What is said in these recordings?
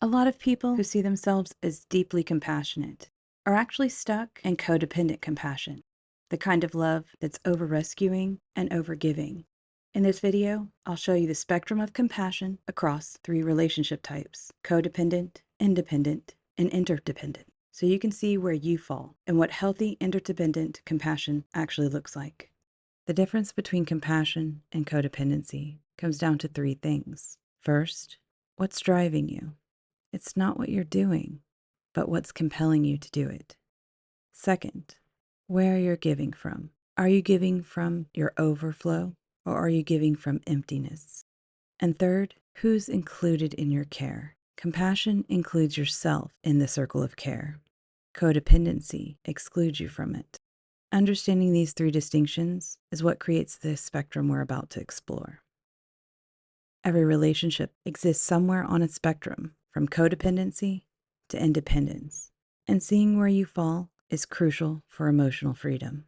A lot of people who see themselves as deeply compassionate are actually stuck in codependent compassion, the kind of love that's over-rescuing and over-giving. In this video, I'll show you the spectrum of compassion across 3 relationship types: codependent, independent, and interdependent, so you can see where you fall and what healthy interdependent compassion actually looks like. The difference between compassion and codependency comes down to 3 things. First, what's driving you? It's not what you're doing, but what's compelling you to do it. Second, where you're giving from. Are you giving from your overflow, or are you giving from emptiness? And third, who's included in your care? Compassion includes yourself in the circle of care. Codependency excludes you from it. Understanding these 3 distinctions is what creates the spectrum we're about to explore. Every relationship exists somewhere on a spectrum, from codependency to independence, and seeing where you fall is crucial for emotional freedom.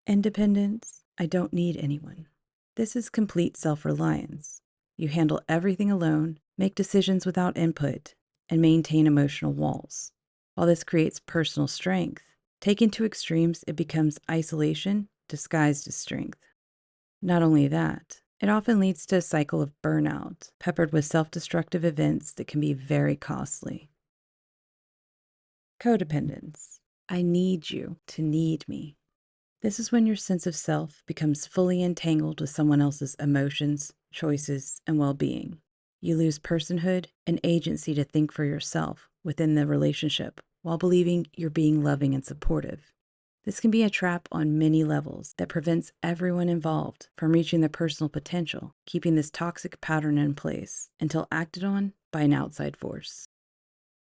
Independence, I don't need anyone. This is complete self-reliance. You handle everything alone, make decisions without input, and maintain emotional walls. While this creates personal strength, taken to extremes, it becomes isolation disguised as strength. Not only that, it often leads to a cycle of burnout, peppered with self-destructive events that can be very costly. Codependence. I need you to need me. This is when your sense of self becomes fully entangled with someone else's emotions, choices, and well-being. You lose personhood and agency to think for yourself within the relationship while believing you're being loving and supportive. This can be a trap on many levels that prevents everyone involved from reaching their personal potential, keeping this toxic pattern in place until acted on by an outside force.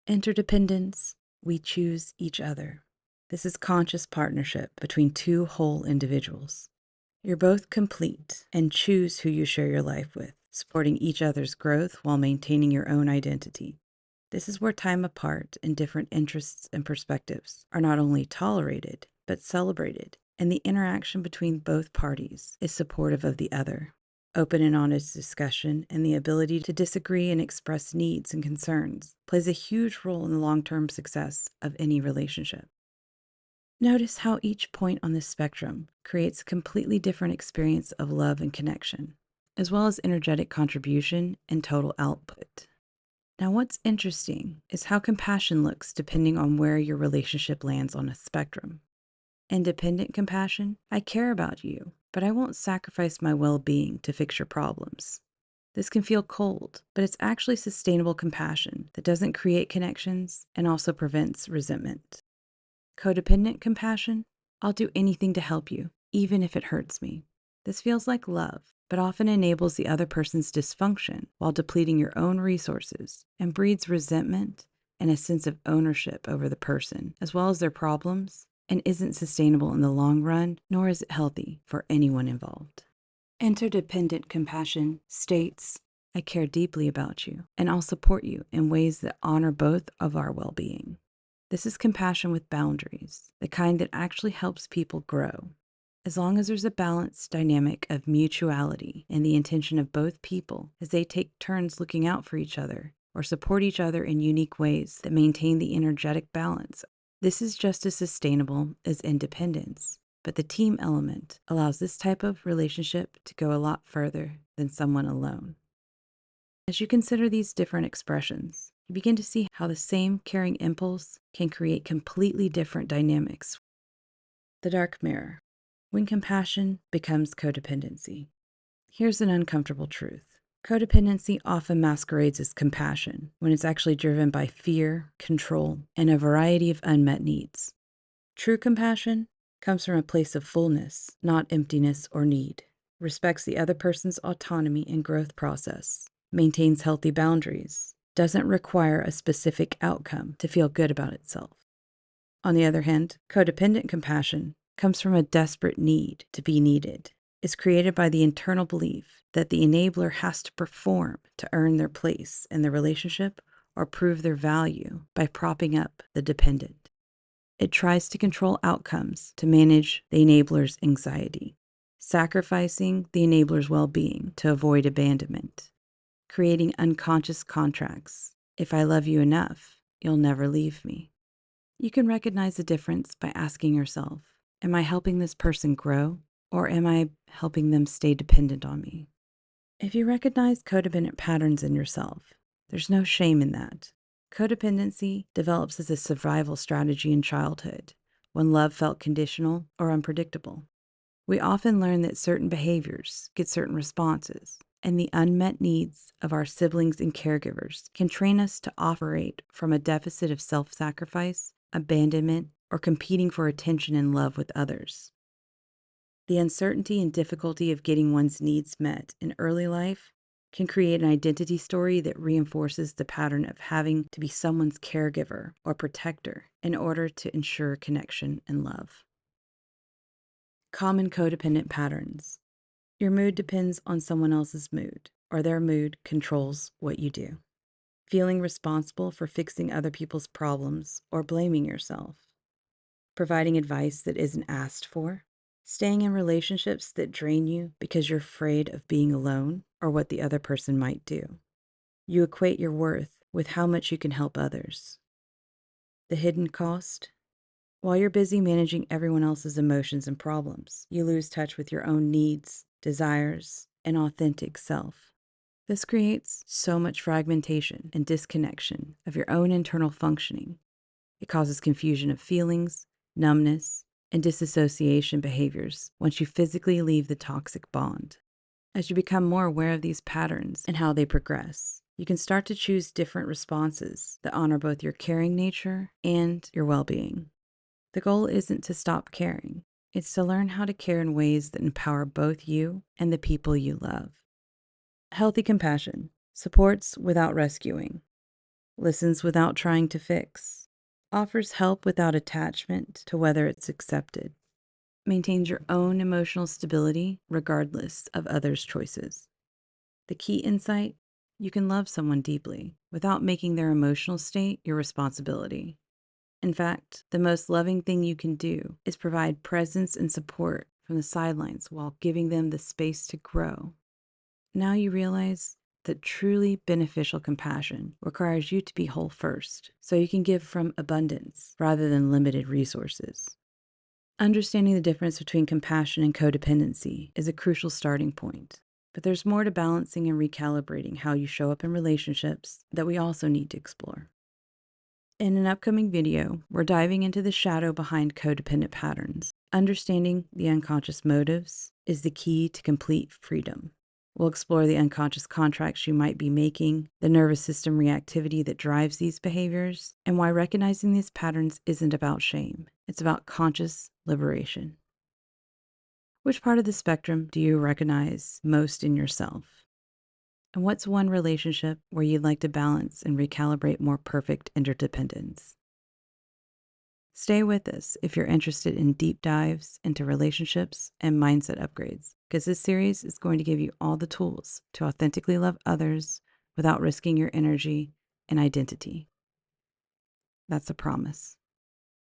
Interdependence. We choose each other. This is conscious partnership between 2 whole individuals. You're both complete and choose who you share your life with, supporting each other's growth while maintaining your own identity. This is where time apart and different interests and perspectives are not only tolerated, but celebrated, and the interaction between both parties is supportive of the other. Open and honest discussion and the ability to disagree and express needs and concerns plays a huge role in the long-term success of any relationship. Notice how each point on this spectrum creates a completely different experience of love and connection, as well as energetic contribution and total output. Now, what's interesting is how compassion looks depending on where your relationship lands on a spectrum. Independent compassion, I care about you, but I won't sacrifice my well-being to fix your problems. This can feel cold, but it's actually sustainable compassion that doesn't create connections and also prevents resentment. Codependent compassion, I'll do anything to help you, even if it hurts me. This feels like love, but often enables the other person's dysfunction while depleting your own resources and breeds resentment and a sense of ownership over the person, as well as their problems, and isn't sustainable in the long run, nor is it healthy for anyone involved. Interdependent compassion states, I care deeply about you, and I'll support you in ways that honor both of our well-being. This is compassion with boundaries, the kind that actually helps people grow. As long as there's a balanced dynamic of mutuality and the intention of both people as they take turns looking out for each other or support each other in unique ways that maintain the energetic balance, this is just as sustainable as independence. But the team element allows this type of relationship to go a lot further than someone alone. As you consider these different expressions, you begin to see how the same caring impulse can create completely different dynamics. The dark mirror. When compassion becomes codependency. Here's an uncomfortable truth. Codependency often masquerades as compassion when it's actually driven by fear, control, and a variety of unmet needs. True compassion comes from a place of fullness, not emptiness or need, respects the other person's autonomy and growth process, maintains healthy boundaries, doesn't require a specific outcome to feel good about itself. On the other hand, codependent compassion comes from a desperate need to be needed. It's created by the internal belief that the enabler has to perform to earn their place in the relationship or prove their value by propping up the dependent. It tries to control outcomes to manage the enabler's anxiety, sacrificing the enabler's well-being to avoid abandonment, creating unconscious contracts If I love you enough, you'll never leave me. You can recognize the difference by asking yourself, am I helping this person grow, or am I helping them stay dependent on me? If you recognize codependent patterns in yourself, there's no shame in that. Codependency develops as a survival strategy in childhood, when love felt conditional or unpredictable. We often learn that certain behaviors get certain responses, and the unmet needs of our siblings and caregivers can train us to operate from a deficit of self-sacrifice, abandonment, or competing for attention and love with others. The uncertainty and difficulty of getting one's needs met in early life can create an identity story that reinforces the pattern of having to be someone's caregiver or protector in order to ensure connection and love. Common codependent patterns. Your mood depends on someone else's mood, or their mood controls what you do. Feeling responsible for fixing other people's problems or blaming yourself. Providing advice that isn't asked for. Staying in relationships that drain you because you're afraid of being alone or what the other person might do. You equate your worth with how much you can help others. The hidden cost. While you're busy managing everyone else's emotions and problems, you lose touch with your own needs, desires, and authentic self. This creates so much fragmentation and disconnection of your own internal functioning. It causes confusion of feelings, numbness, and disassociation behaviors once you physically leave the toxic bond. As you become more aware of these patterns and how they progress, you can start to choose different responses that honor both your caring nature and your well-being. The goal isn't to stop caring. It's to learn how to care in ways that empower both you and the people you love. Healthy compassion supports without rescuing, listens without trying to fix, offers help without attachment to whether it's accepted, maintains your own emotional stability regardless of others' choices. The key insight: you can love someone deeply without making their emotional state your responsibility. In fact, the most loving thing you can do is provide presence and support from the sidelines while giving them the space to grow. Now you realize that truly beneficial compassion requires you to be whole first, so you can give from abundance rather than limited resources. Understanding the difference between compassion and codependency is a crucial starting point, but there's more to balancing and recalibrating how you show up in relationships that we also need to explore. In an upcoming video, we're diving into the shadow behind codependent patterns. Understanding the unconscious motives is the key to complete freedom. We'll explore the unconscious contracts you might be making, the nervous system reactivity that drives these behaviors, and why recognizing these patterns isn't about shame. It's about conscious liberation. Which part of the spectrum do you recognize most in yourself? And what's one relationship where you'd like to balance and recalibrate more perfect interdependence? Stay with us if you're interested in deep dives into relationships and mindset upgrades, because this series is going to give you all the tools to authentically love others without risking your energy and identity. That's a promise.